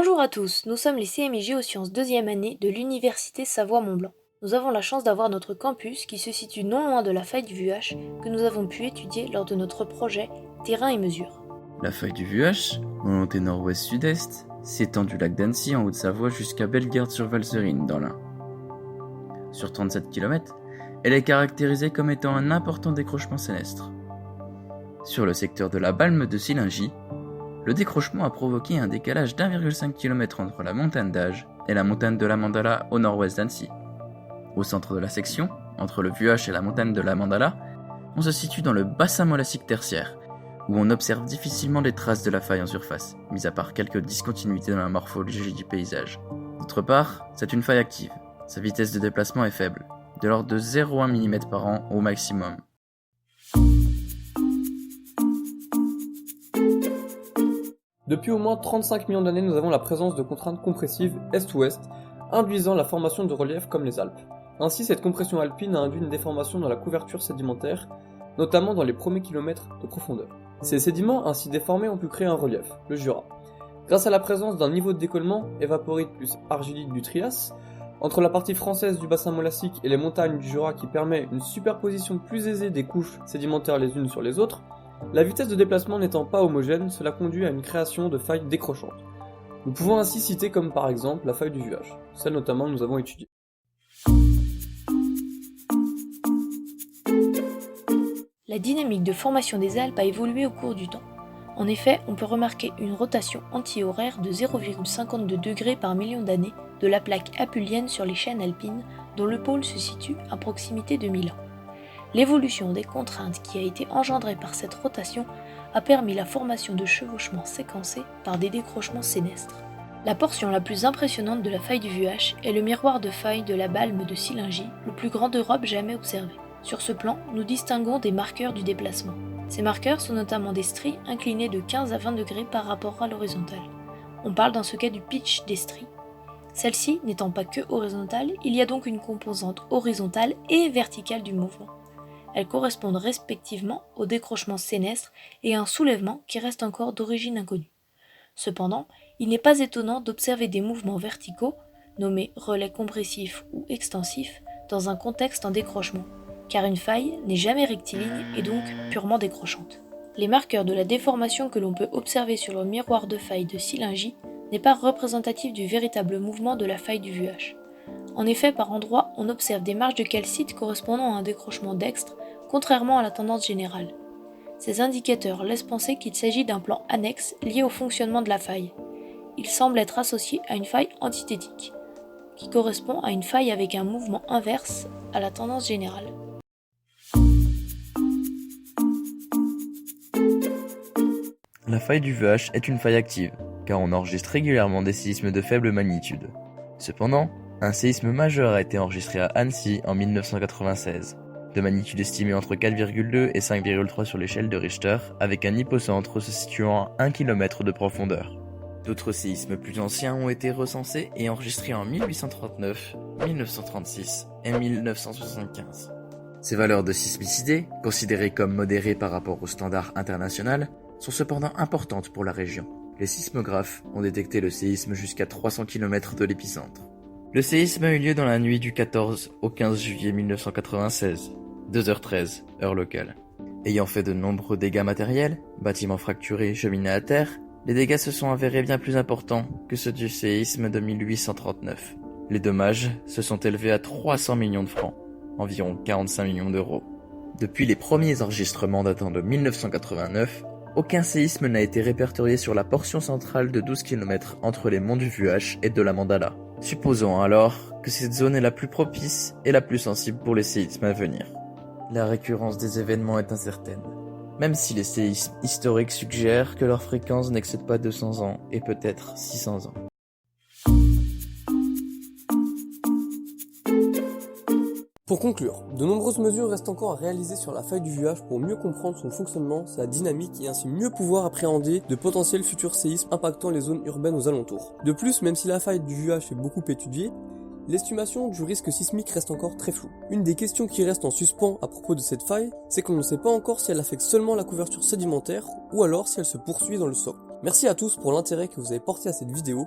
Bonjour à tous, nous sommes les CMI Géosciences 2e année de l'Université Savoie-Mont-Blanc. Nous avons la chance d'avoir notre campus qui se situe non loin de la faille du Vuache que nous avons pu étudier lors de notre projet Terrain et mesures. La faille du Vuache, orientée nord-ouest-sud-est, s'étend du lac d'Annecy en Haute-Savoie jusqu'à Bellegarde-sur-Valserine dans l'Ain. Sur 37 km, elle est caractérisée comme étant un important décrochement sénestre. Sur le secteur de la Balme de Sillingy, le décrochement a provoqué un décalage d'1,5 km entre la montagne d'Age et la montagne de la Mandala au nord-ouest d'Annecy. Au centre de la section, entre le Vuache et la montagne de la Mandala, on se situe dans le bassin molassique tertiaire, où on observe difficilement les traces de la faille en surface, mis à part quelques discontinuités dans la morphologie du paysage. D'autre part, c'est une faille active. Sa vitesse de déplacement est faible, de l'ordre de 0,1 mm par an au maximum. Depuis au moins 35 millions d'années, nous avons la présence de contraintes compressives est-ouest, induisant la formation de reliefs comme les Alpes. Ainsi, cette compression alpine a induit une déformation dans la couverture sédimentaire, notamment dans les premiers kilomètres de profondeur. Ces sédiments ainsi déformés ont pu créer un relief, le Jura. Grâce à la présence d'un niveau de décollement évaporite plus argilite du Trias, entre la partie française du bassin molassique et les montagnes du Jura qui permet une superposition plus aisée des couches sédimentaires les unes sur les autres, la vitesse de déplacement n'étant pas homogène, cela conduit à une création de failles décrochantes. Nous pouvons ainsi citer comme par exemple la faille du Vuache, celle notamment que nous avons étudiée. La dynamique de formation des Alpes a évolué au cours du temps. En effet, on peut remarquer une rotation anti-horaire de 0,52 degrés par million d'années de la plaque apulienne sur les chaînes alpines, dont le pôle se situe à proximité de Milan. L'évolution des contraintes qui a été engendrée par cette rotation a permis la formation de chevauchements séquencés par des décrochements sénestres. La portion la plus impressionnante de la faille du Vuache est le miroir de faille de la Balme de Sillingy, le plus grand d'Europe jamais observé. Sur ce plan, nous distinguons des marqueurs du déplacement. Ces marqueurs sont notamment des stries inclinées de 15 à 20 degrés par rapport à l'horizontale. On parle dans ce cas du pitch des stries. Celle-ci n'étant pas que horizontale, il y a donc une composante horizontale et verticale du mouvement. Elles correspondent respectivement au décrochement sénestre et à un soulèvement qui reste encore d'origine inconnue. Cependant, il n'est pas étonnant d'observer des mouvements verticaux, nommés relais compressifs ou extensifs, dans un contexte en décrochement, car une faille n'est jamais rectiligne et donc purement décrochante. Les marqueurs de la déformation que l'on peut observer sur le miroir de faille de Sillingy n'est pas représentatif du véritable mouvement de la faille du Vuache. En effet, par endroits, on observe des marges de calcite correspondant à un décrochement dextre, contrairement à la tendance générale. Ces indicateurs laissent penser qu'il s'agit d'un plan annexe lié au fonctionnement de la faille. Il semble être associé à une faille antithétique, qui correspond à une faille avec un mouvement inverse à la tendance générale. La faille du Vuache est une faille active, car on enregistre régulièrement des séismes de faible magnitude. Cependant, un séisme majeur a été enregistré à Annecy en 1996, de magnitude estimée entre 4,2 et 5,3 sur l'échelle de Richter, avec un hypocentre se situant à 1 km de profondeur. D'autres séismes plus anciens ont été recensés et enregistrés en 1839, 1936 et 1975. Ces valeurs de sismicité, considérées comme modérées par rapport au standard international, sont cependant importantes pour la région. Les sismographes ont détecté le séisme jusqu'à 300 km de l'épicentre. Le séisme a eu lieu dans la nuit du 14 au 15 juillet 1996, 2h13, heure locale. Ayant fait de nombreux dégâts matériels, bâtiments fracturés, cheminées à terre, les dégâts se sont avérés bien plus importants que ceux du séisme de 1839. Les dommages se sont élevés à 300 millions de francs, environ 45 millions d'euros. Depuis les premiers enregistrements datant de 1989, aucun séisme n'a été répertorié sur la portion centrale de 12 km entre les monts du Vuache et de la Mandala. Supposons alors que cette zone est la plus propice et la plus sensible pour les séismes à venir. La récurrence des événements est incertaine, même si les séismes historiques suggèrent que leur fréquence n'excède pas 200 ans et peut-être 600 ans. Pour conclure, de nombreuses mesures restent encore à réaliser sur la faille du Vuache pour mieux comprendre son fonctionnement, sa dynamique et ainsi mieux pouvoir appréhender de potentiels futurs séismes impactant les zones urbaines aux alentours. De plus, même si la faille du Vuache est beaucoup étudiée, l'estimation du risque sismique reste encore très floue. Une des questions qui reste en suspens à propos de cette faille, c'est qu'on ne sait pas encore si elle affecte seulement la couverture sédimentaire ou alors si elle se poursuit dans le sol. Merci à tous pour l'intérêt que vous avez porté à cette vidéo